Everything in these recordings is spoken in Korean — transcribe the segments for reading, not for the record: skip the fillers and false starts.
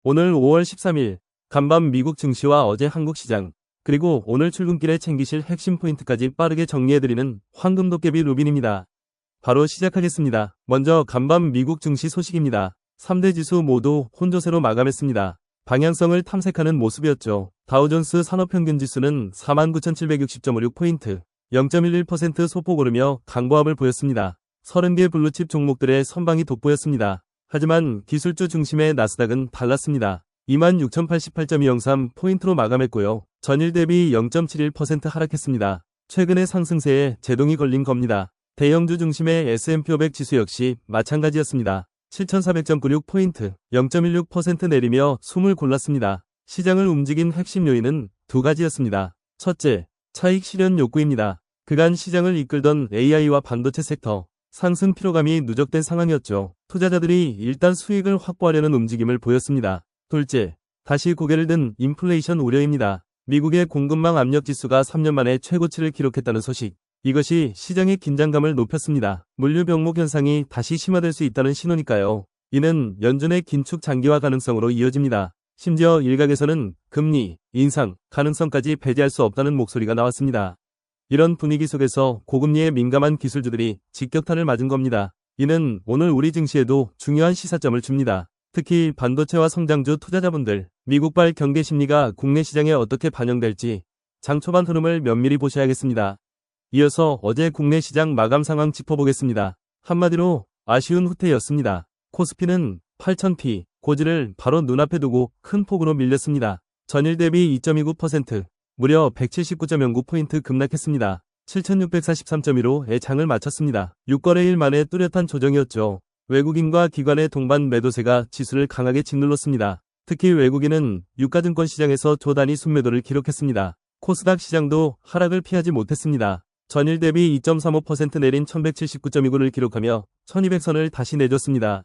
오늘 5월 13일 간밤 미국 증시와 어제 한국 시장, 그리고 오늘 출근길에 챙기실 핵심 포인트까지 빠르게 정리해드리는 황금도깨비 루빈입니다. 바로 시작하겠습니다. 먼저 간밤 미국 증시 소식입니다. 3대 지수 모두 혼조세로 마감했습니다. 방향성을 탐색하는 모습이었죠. 다우존스 산업평균지수는 49,760.56포인트, 0.11% 소폭 오르며 강보합을 보였습니다. 30개 블루칩 종목들의 선방이 돋보였습니다. 하지만 기술주 중심의 나스닥은 달랐습니다. 26,088.203포인트로 마감했고요. 전일 대비 0.71% 하락했습니다. 최근의 상승세에 제동이 걸린 겁니다. 대형주 중심의 S&P 500 지수 역시 마찬가지였습니다. 7,400.96포인트, 0.16% 내리며 숨을 골랐습니다. 시장을 움직인 핵심 요인은 두 가지였습니다. 첫째, 차익 실현 욕구입니다. 그간 시장을 이끌던 AI와 반도체 섹터, 상승 피로감이 누적된 상황이었죠. 투자자들이 일단 수익을 확보하려는 움직임을 보였습니다. 둘째, 다시 고개를 든 인플레이션 우려입니다. 미국의 공급망 압력 지수가 3년 만에 최고치를 기록했다는 소식. 이것이 시장의 긴장감을 높였습니다. 물류 병목 현상이 다시 심화될 수 있다는 신호니까요. 이는 연준의 긴축 장기화 가능성으로 이어집니다. 심지어 일각에서는 금리 인상 가능성까지 배제할 수 없다는 목소리가 나왔습니다. 이런 분위기 속에서 고금리에 민감한 기술주들이 직격탄을 맞은 겁니다. 이는 오늘 우리 증시에도 중요한 시사점을 줍니다. 특히 반도체와 성장주 투자자분들, 미국발 경계 심리가 국내 시장에 어떻게 반영될지 장 초반 흐름을 면밀히 보셔야겠습니다. 이어서 어제 국내 시장 마감 상황 짚어보겠습니다. 한마디로 아쉬운 후퇴였습니다. 코스피는 8000p 고지를 바로 눈앞에 두고 큰 폭으로 밀렸습니다. 전일 대비 2.29%, 무려 179.09포인트 급락했습니다. 7643.15에 장을 마쳤습니다. 6거래일 만에 뚜렷한 조정이었죠. 외국인과 기관의 동반 매도세가 지수를 강하게 짓눌렀습니다. 특히 외국인은 유가증권 시장에서 조단위 순매도를 기록했습니다. 코스닥 시장도 하락을 피하지 못했습니다. 전일 대비 2.35% 내린 1179.29를 기록하며 1200선을 다시 내줬습니다.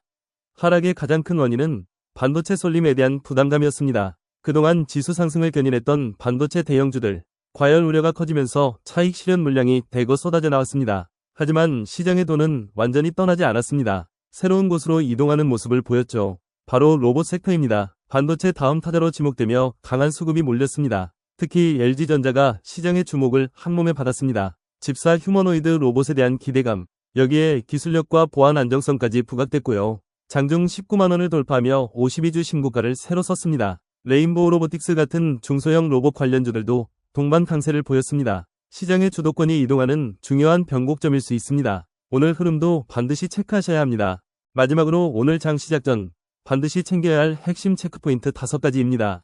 하락의 가장 큰 원인은 반도체 쏠림에 대한 부담감이었습니다. 그동안 지수 상승을 견인했던 반도체 대형주들, 과열 우려가 커지면서 차익 실현 물량이 대거 쏟아져 나왔습니다. 하지만 시장의 돈은 완전히 떠나지 않았습니다. 새로운 곳으로 이동하는 모습을 보였죠. 바로 로봇 섹터입니다. 반도체 다음 타자로 지목되며 강한 수급이 몰렸습니다. 특히 LG전자가 시장의 주목을 한몸에 받았습니다. 집사 휴머노이드 로봇에 대한 기대감, 여기에 기술력과 보안 안정성까지 부각됐고요. 장중 19만원을 돌파하며 52주 신고가를 새로 썼습니다. 레인보우 로보틱스 같은 중소형 로봇 관련주들도 동반 강세를 보였습니다. 시장의 주도권이 이동하는 중요한 변곡점일 수 있습니다. 오늘 흐름도 반드시 체크하셔야 합니다. 마지막으로 오늘 장 시작 전 반드시 챙겨야 할 핵심 체크포인트 5가지입니다.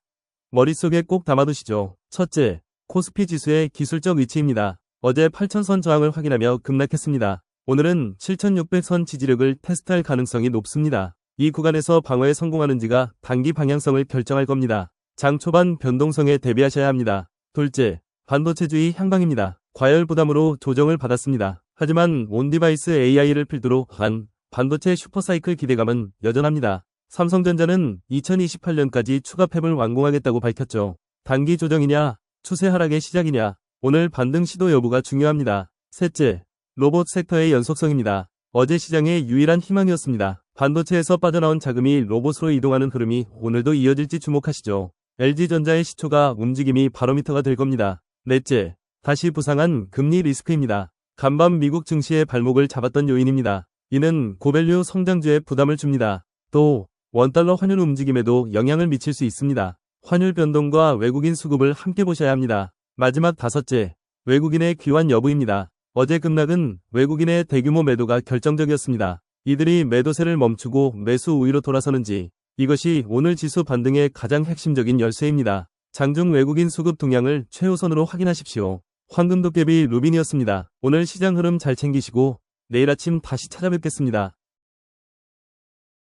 머릿속에 꼭 담아두시죠. 첫째, 코스피 지수의 기술적 위치입니다. 어제 8000선 저항을 확인하며 급락했습니다. 오늘은 7600선 지지력을 테스트할 가능성이 높습니다. 이 구간에서 방어에 성공하는지가 단기 방향성을 결정할 겁니다. 장 초반 변동성에 대비하셔야 합니다. 둘째, 반도체주의 향방입니다. 과열 부담으로 조정을 받았습니다. 하지만 온디바이스 AI를 필두로 한 반도체 슈퍼사이클 기대감은 여전합니다. 삼성전자는 2028년까지 추가 팹을 완공하겠다고 밝혔죠. 단기 조정이냐, 추세 하락의 시작이냐, 오늘 반등 시도 여부가 중요합니다. 셋째, 로봇 섹터의 연속성입니다. 어제 시장의 유일한 희망이었습니다. 반도체에서 빠져나온 자금이 로봇으로 이동하는 흐름이 오늘도 이어질지 주목하시죠. LG전자의 시초가 움직임이 바로미터가 될 겁니다. 넷째, 다시 부상한 금리 리스크입니다. 간밤 미국 증시의 발목을 잡았던 요인입니다. 이는 고밸류 성장주에 부담을 줍니다. 또 원달러 환율 움직임에도 영향을 미칠 수 있습니다. 환율 변동과 외국인 수급을 함께 보셔야 합니다. 마지막 다섯째, 외국인의 귀환 여부입니다. 어제 급락은 외국인의 대규모 매도가 결정적이었습니다. 이들이 매도세를 멈추고 매수 우위로 돌아서는지, 이것이 오늘 지수 반등의 가장 핵심적인 열쇠입니다. 장중 외국인 수급 동향을 최우선으로 확인하십시오. 황금도깨비 루빈이었습니다. 오늘 시장 흐름 잘 챙기시고 내일 아침 다시 찾아뵙겠습니다.